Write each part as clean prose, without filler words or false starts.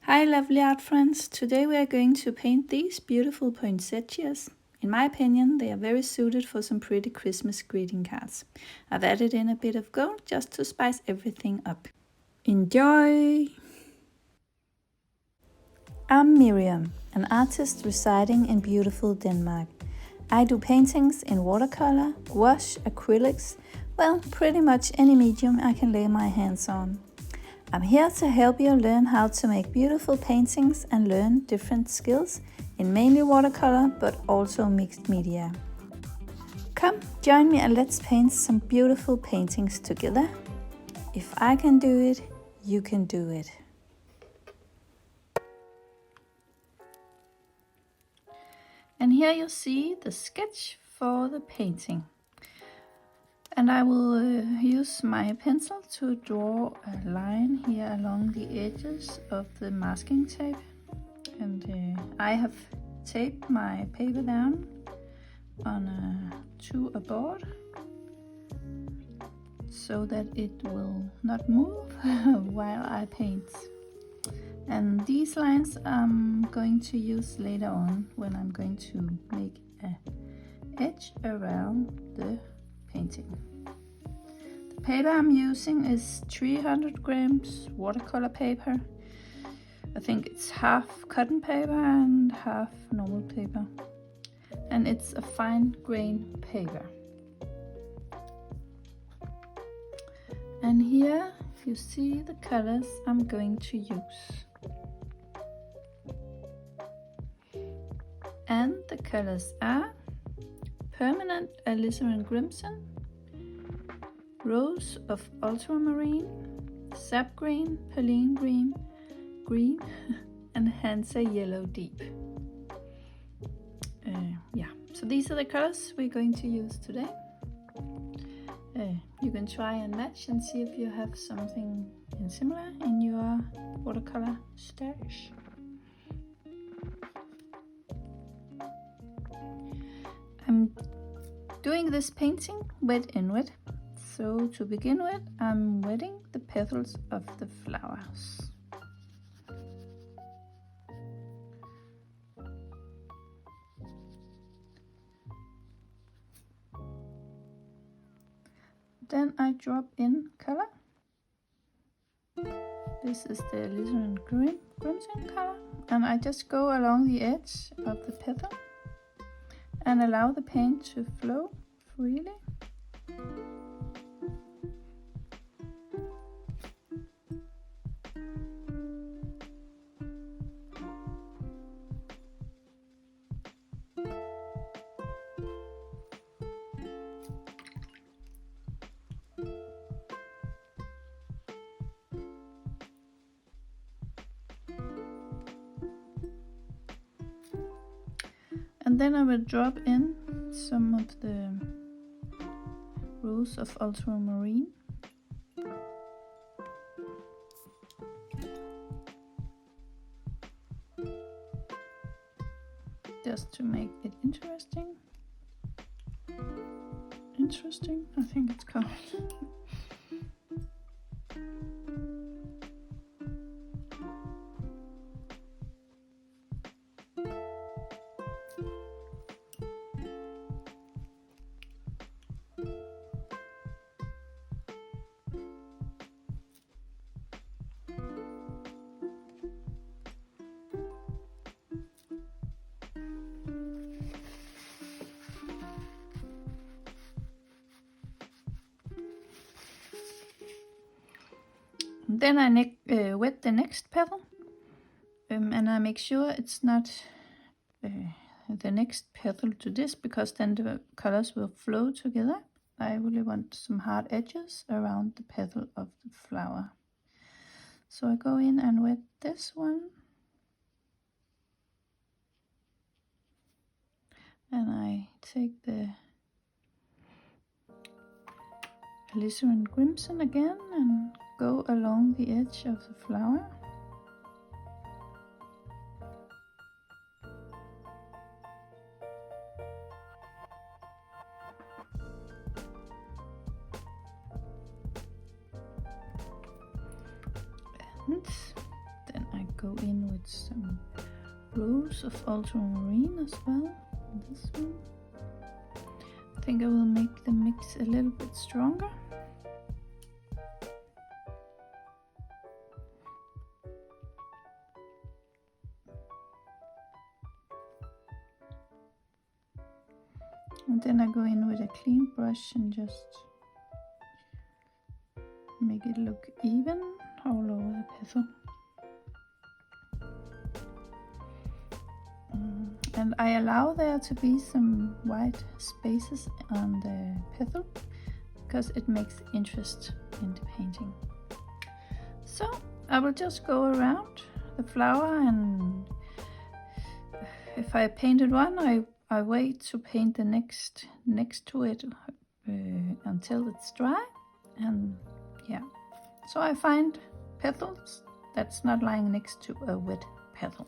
Hi lovely art friends, today we are going to paint these beautiful poinsettias. In my opinion, they are very suited for some pretty Christmas greeting cards. I've added in a bit of gold just to spice everything up. Enjoy! I'm Miriam, an artist residing in beautiful Denmark. I do paintings in watercolor, gouache, acrylics, well, pretty much any medium I can lay my hands on. I'm here to help you learn how to make beautiful paintings and learn different skills in mainly watercolor but also mixed media. Come, join me and let's paint some beautiful paintings together. If I can do it, you can do it. And here you see the sketch for the painting. And I will use my pencil to draw a line here along the edges of the masking tape. And I have taped my paper down to a board so that it will not move while I paint. And these lines I'm going to use later on when I'm going to make an edge around the painting. The paper I'm using is 300 grams watercolor paper. I think it's half cotton paper and half normal paper. And it's a fine grain paper. And here you see the colors I'm going to use. And the colors are Permanent Alizarin Crimson, Rose of Ultramarine, Sap Green, Perylene Green, and Hanza Yellow Deep. So these are the colors we're going to use today. You can try and match and see if you have something similar in your watercolor stash. I'm doing this painting wet in wet. So to begin with, I'm wetting the petals of the flowers. Then I drop in color. This is the Alizarin Crimson color. And I just go along the edge of the petal and allow the paint to flow freely. And then I will drop in some of the Rose of Ultramarine. Just to make it interesting. I think it's called. Then I wet the next petal, and I make sure it's not the next petal to this, because then the colors will flow together. I really want some hard edges around the petal of the flower. So I go in and wet this one. And I take the Alizarin Crimson again and go along the edge of the flower. And then I go in with some blues of ultramarine as well. This one. I think I will make the mix a little bit stronger. And then I go in with a clean brush and just make it look even all over the petal. And I allow there to be some white spaces on the petal because it makes interest in the painting. So I will just go around the flower, and if I painted one, I wait to paint the next to it until it's dry. And yeah, so I find petals that's not lying next to a wet petal.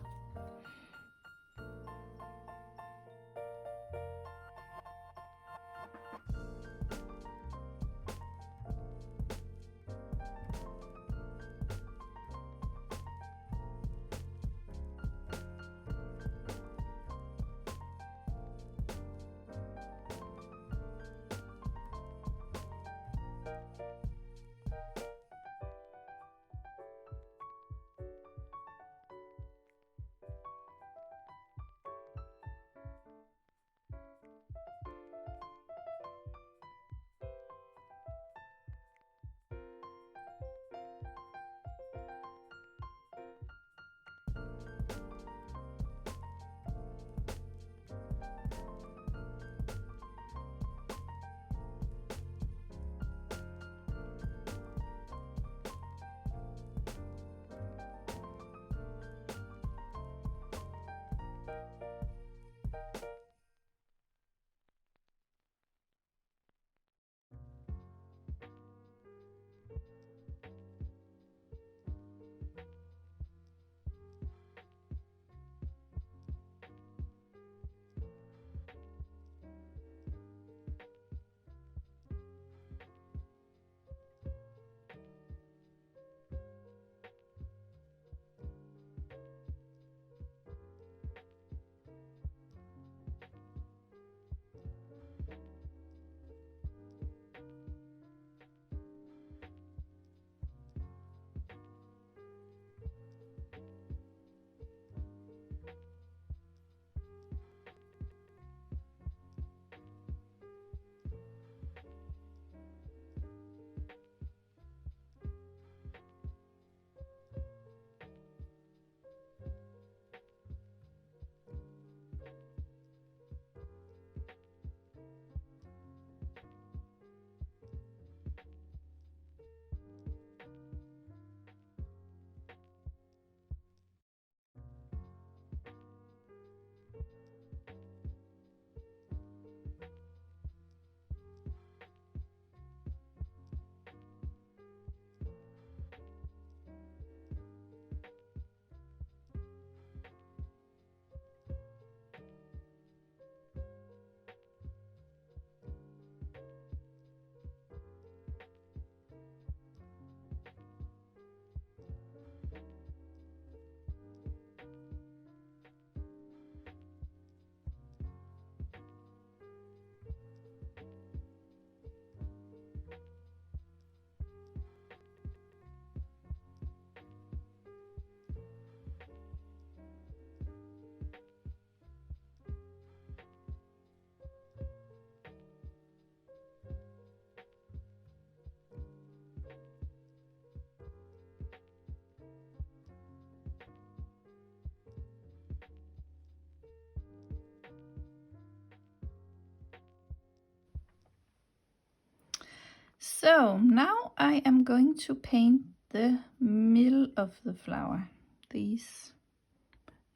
So now I am going to paint the middle of the flower, these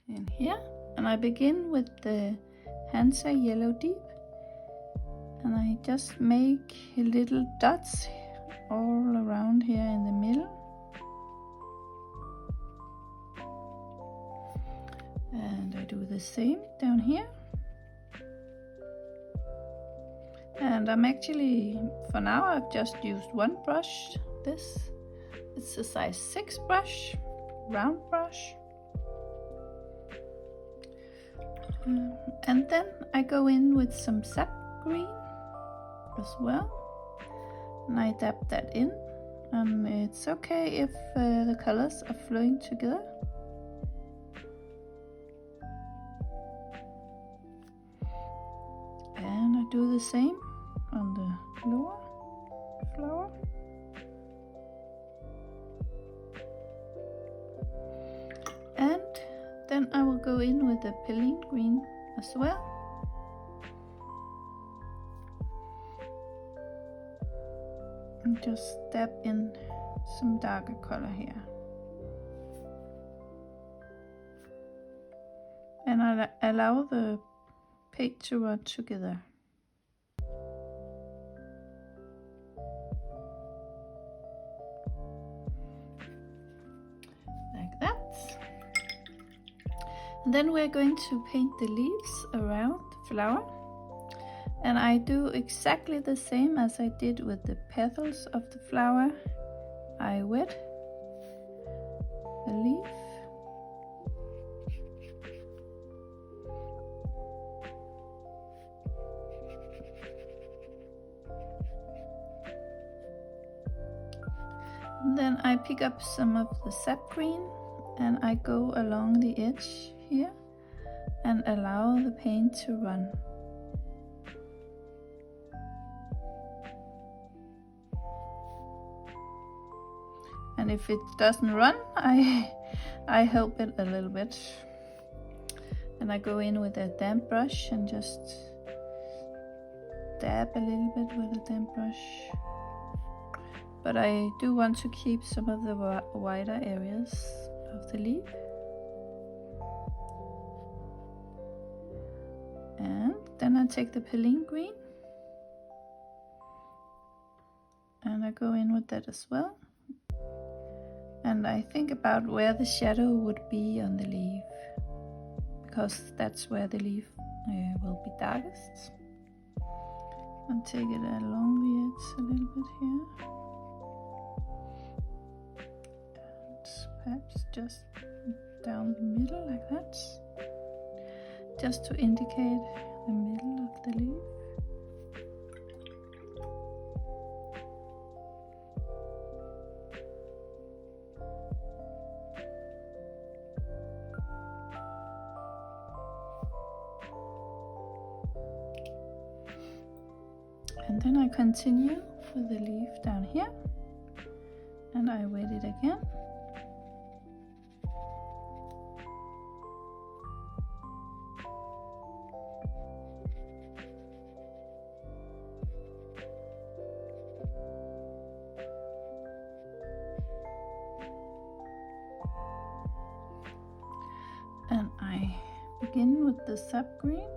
in here, and I begin with the Hanza yellow deep, and I just make little dots all around here in the middle, and I do the same down here. And I'm actually, for now, I've just used one brush. It's a size 6 brush, round brush. And then I go in with some sap green as well, and I dab that in. It's okay if the colors are flowing together. And I do the same on the lower flower. And then I will go in with the Perylene green as well. And just dab in some darker color here. And I allow the paint to run together. Like that. And then we're going to paint the leaves around the flower. And I do exactly the same as I did with the petals of the flower. I wet the leaf. And then I pick up some of the sap green and I go along the edge here and allow the paint to run. And if it doesn't run, I help it a little bit. And I go in with a damp brush and just dab a little bit with a damp brush. But I do want to keep some of the wider areas of the leaf. And then I take the Perylene green and I go in with that as well. And I think about where the shadow would be on the leaf, because that's where the leaf will be darkest. And take it along the edge a little bit here. And perhaps just down the middle like that. Just to indicate the middle of the leaf. And then I continue with the leaf down here and I wet it again. And I begin with the sap green.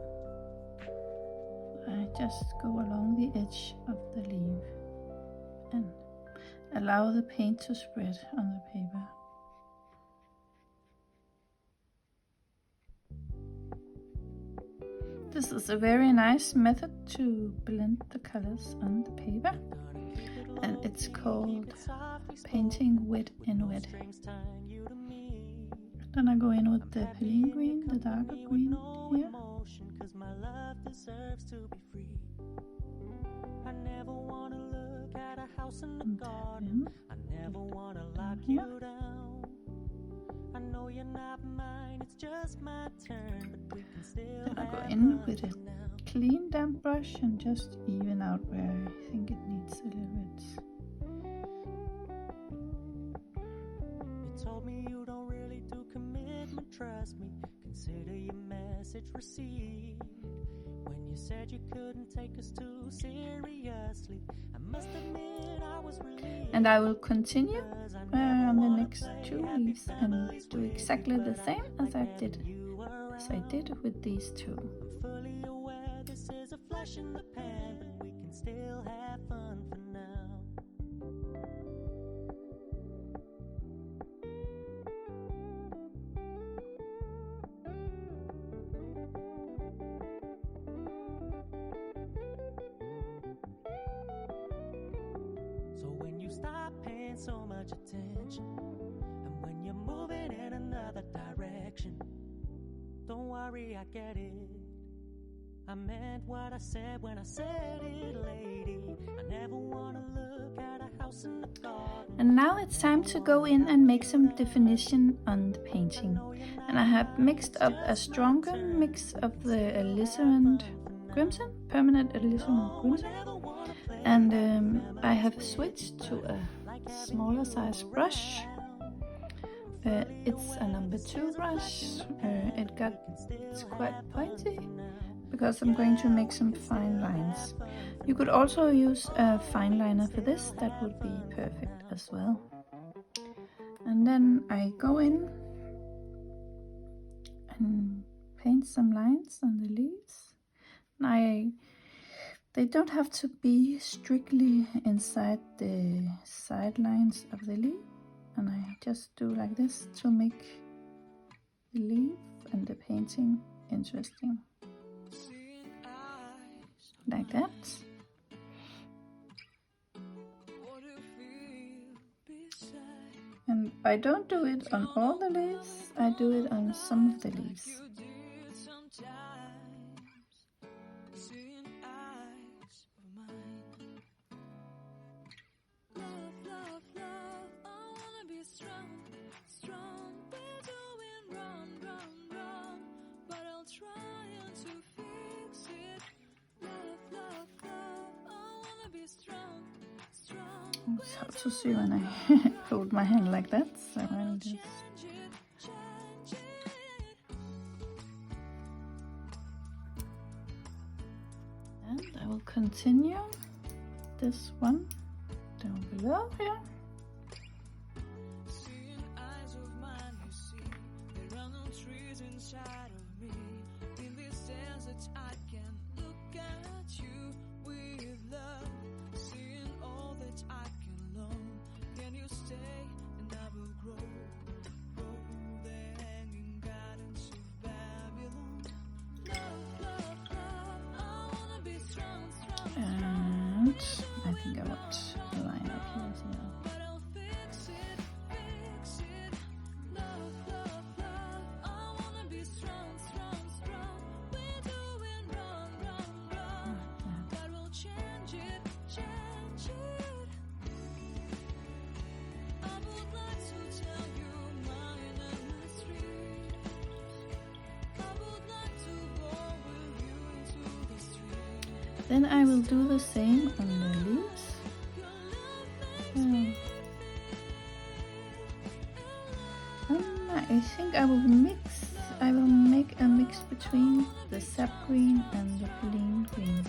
I just go along the edge of the leaf and allow the paint to spread on the paper. This is a very nice method to blend the colors on the paper, and it's called painting wet in wet. Then I go in with the Perylene green, the darker green here. I never want to look at a house in the garden. I never want to lock you down. I know you're not mine, it's just my turn, but we can still. Then I go in with a clean damp brush and just even out where I think it needs a little bit. You told me you don't really do commitment, trust me. Consider your message received. When you said you couldn't take us too seriously, I must admit I was relieved. And I will continue on the next two leaves and do exactly the same as I did with these two. I'm fully aware this is a flash in the pan, but we can still have fun for now. Stop paying so much attention, and when you're moving in another direction, don't worry. sorry, I get it. I meant what I said when I said it, lady. I never wanna look at a house in the garden. And now it's time to go in and make some definition on the painting. And I have mixed up a stronger mix of the Alizarin Crimson, permanent Alizarin Crimson. And I have switched to a smaller size brush. It's a number 2 brush. It's quite pointy because I'm going to make some fine lines. You could also use a fine liner for this, that would be perfect as well. And then I go in and paint some lines on the leaves. They don't have to be strictly inside the sidelines of the leaf, and I just do like this to make the leaf and the painting interesting. Like that. And I don't do it on all the leaves, I do it on some of the leaves. It's hard to see when I hold my hand like that, so I'll just... And I will continue this one down below here. And I think I want a line up here as well. Then I will do the same on the leaves. And I think I will make a mix between the sap green and the Perylene green.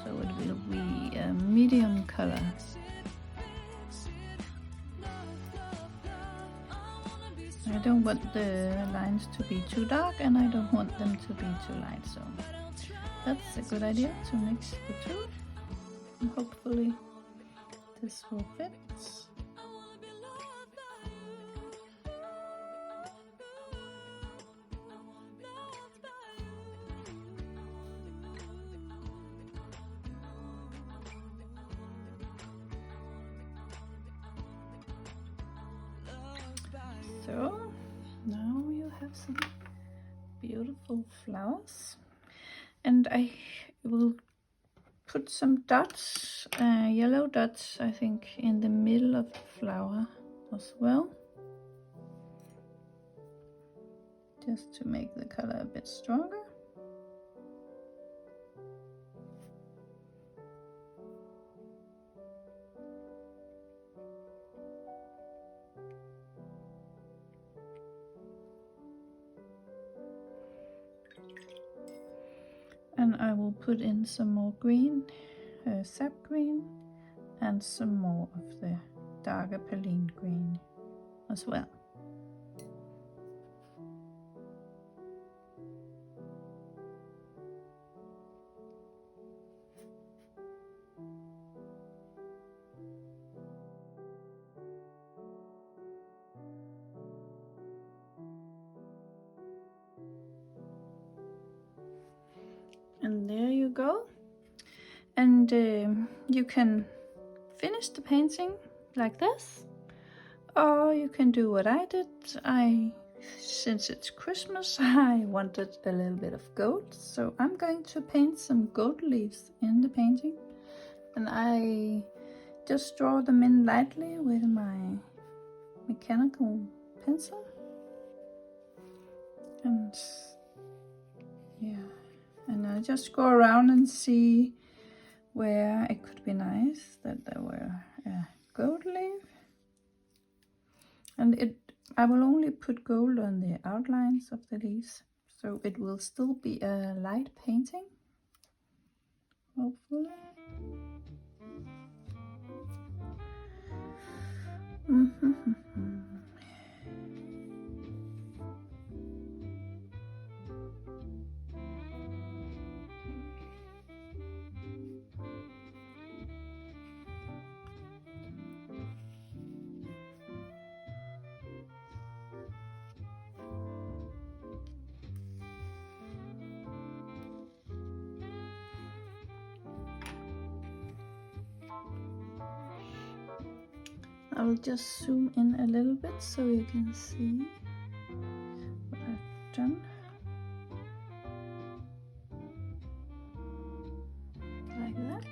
So it will be a medium color. I don't want the lines to be too dark and I don't want them to be too light, so that's a good idea to mix the two, and hopefully this will fit. So now you have some beautiful flowers. And I will put some dots, yellow dots, I think, in the middle of the flower as well. Just to make the color a bit stronger. And I will put in some more green, sap green, and some more of the darker Perylene green as well. And there you go. And you can finish the painting like this, or you can do what I did. I since it's Christmas, I wanted a little bit of gold, so I'm going to paint some gold leaves in the painting. And I just draw them in lightly with my mechanical pencil. And yeah, and I just go around and see where it could be nice that there were a gold leaf. And I will only put gold on the outlines of the leaves, so it will still be a light painting, hopefully. I will just zoom in a little bit so you can see what I've done. Like that.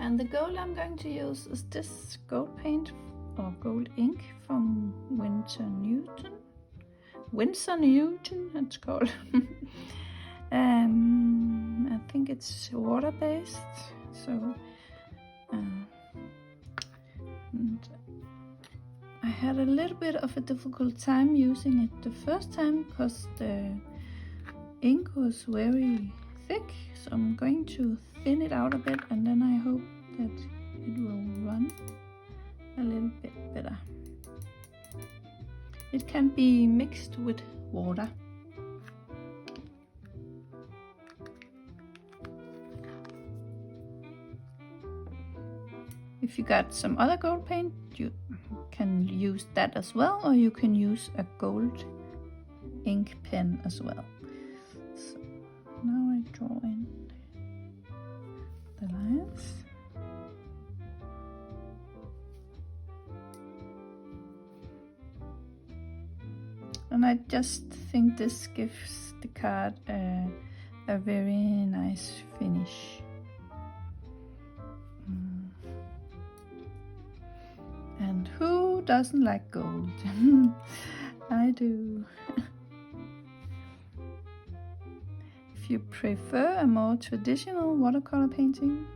And the gold I'm going to use is this gold paint or gold ink from Winsor Newton it's called. I think it's water-based, so and I had a little bit of a difficult time using it the first time because the ink was very thick, so I'm going to thin it out a bit, and then I hope that it will run a little bit better. It can be mixed with water. If you got some other gold paint, you can use that as well, or you can use a gold ink pen as well. So now I draw in the lines. And I just think this gives the card a very nice finish. And who doesn't like gold? I do. If you prefer a more traditional watercolor painting,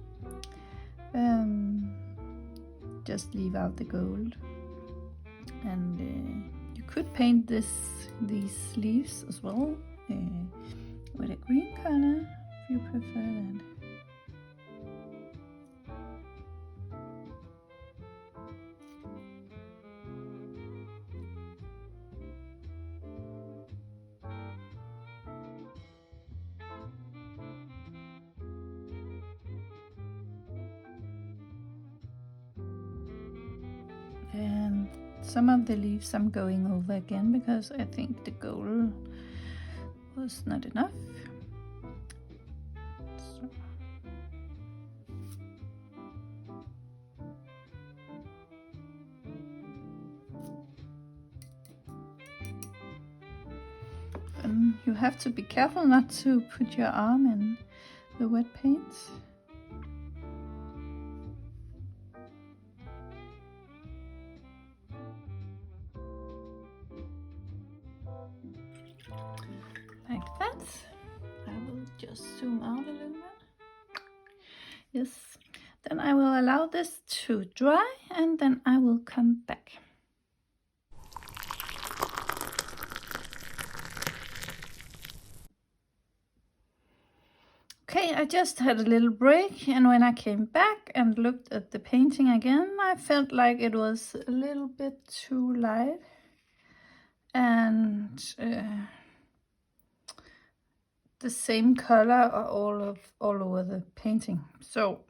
just leave out the gold. And you could paint these leaves as well with a green color if you prefer that. And some of the leaves I'm going over again because I think the gold was not enough. So. And you have to be careful not to put your arm in the wet paint. Like that. I will just zoom out a little bit. Yes. Then I will allow this to dry and then I will come back. Okay, I just had a little break, and when I came back and looked at the painting again, I felt like it was a little bit too light and the same color all over the painting. So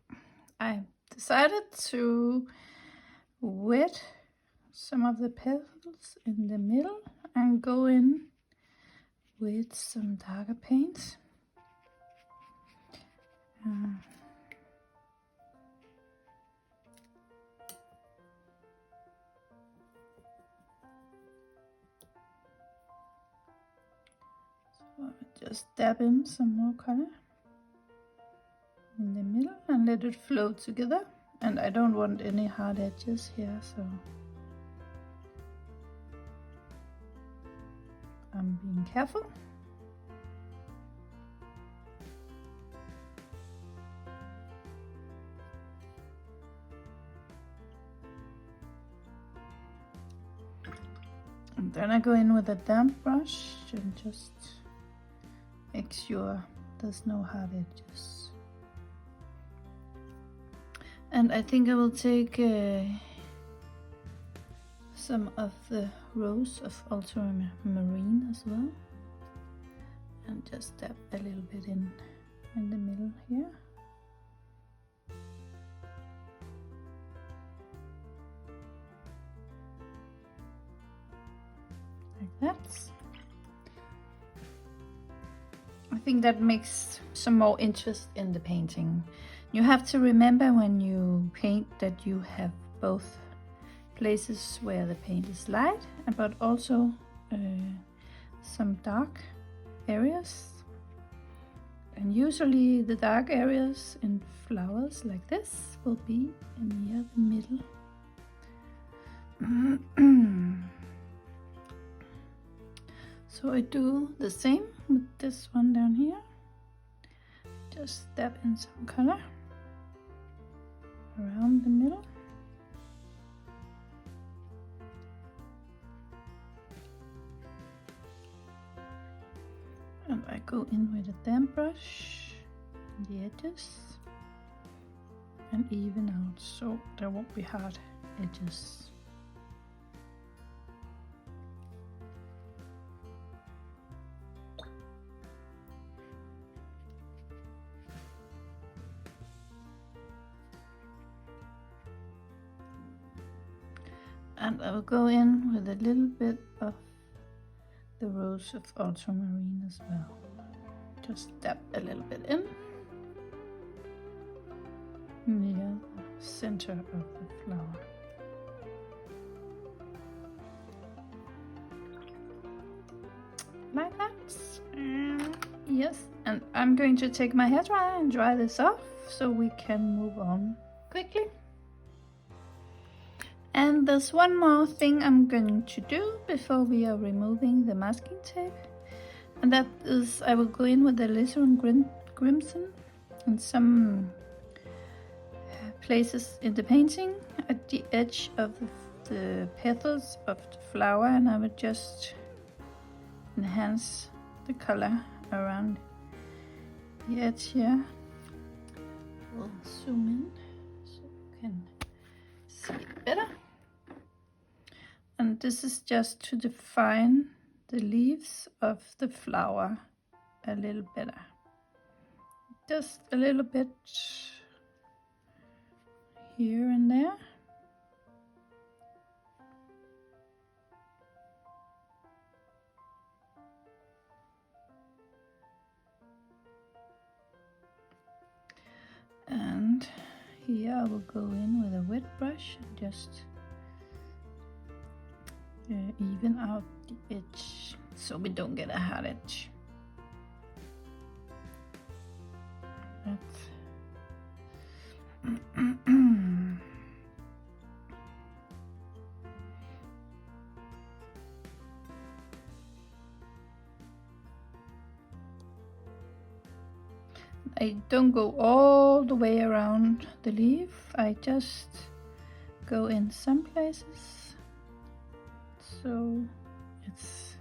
I decided to wet some of the petals in the middle and go in with some darker paint. Just dab in some more color in the middle and let it flow together. And I don't want any hard edges here, so I'm being careful. And then I go in with a damp brush and just make sure there's no hard edges. And I think I will take some of the rose of ultramarine as well, and just dab a little bit in the middle here. Like that. I think that makes some more interest in the painting. You have to remember when you paint that you have both places where the paint is light, but also some dark areas. And usually the dark areas in flowers like this will be near the middle. So I do the same with this one down here. Just dab in some color around the middle. And I go in with a damp brush on the edges and even out so there won't be hard edges. And I will go in with a little bit of the rose of ultramarine as well. Just dab a little bit in near the center of the flower. Like that. Yes, and I'm going to take my hairdryer and dry this off so we can move on quickly. And there's one more thing I'm going to do before we are removing the masking tape, and that is I will go in with the Alizarin Crimson in some places in the painting at the edge of the petals of the flower, and I will just enhance the color around the edge here. We'll zoom in so you can see it better. And this is just to define the leaves of the flower a little better. Just a little bit here and there. And here I will go in with a wet brush and just even out the edge so we don't get a hard edge. I don't go all the way around the leaf, I just go in some places so it's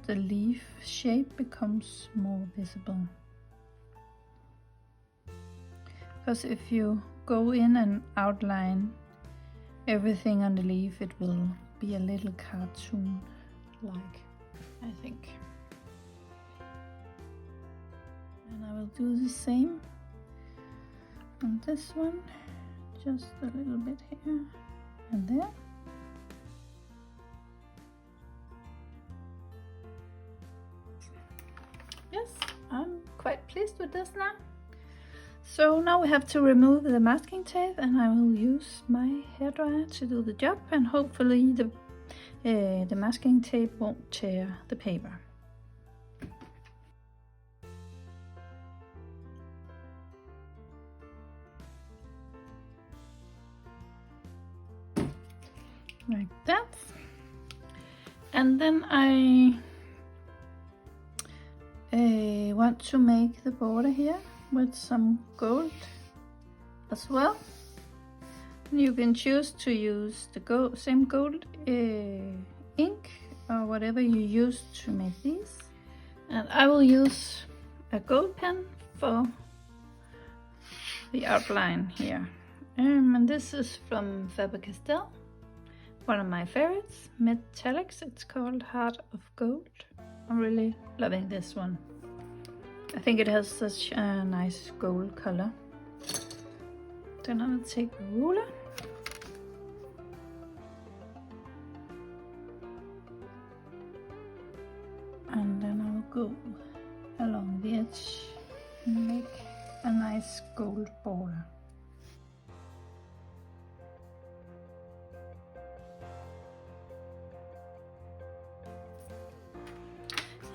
the leaf shape becomes more visible. Because if you go in and outline everything on the leaf, it will be a little cartoon-like, I think. And I will do the same on this one, just a little bit here and there. Yes, I'm quite pleased with this now. So now we have to remove the masking tape, and I will use my hairdryer to do the job, and hopefully the masking tape won't tear the paper. like that. And then I want to make the border here with some gold as well. You can choose to use the same gold ink or whatever you use to make these. And I will use a gold pen for the outline here. And this is from Faber-Castell, one of my favorites, metallics. It's called Heart of Gold. I'm really loving this one. I think it has such a nice gold color. Then I will take a ruler. And then I will go along the edge and make a nice gold border.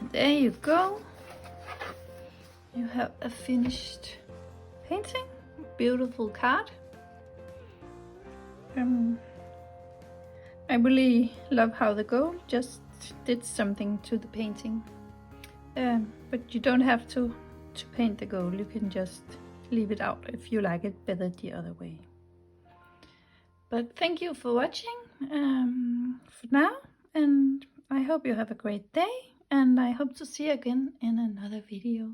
And there you go. You have a finished painting. Beautiful card. I really love how the gold just did something to the painting. But you don't have to paint the gold. You can just leave it out if you like it better the other way. But thank you for watching for now, and I hope you have a great day, and I hope to see you again in another video.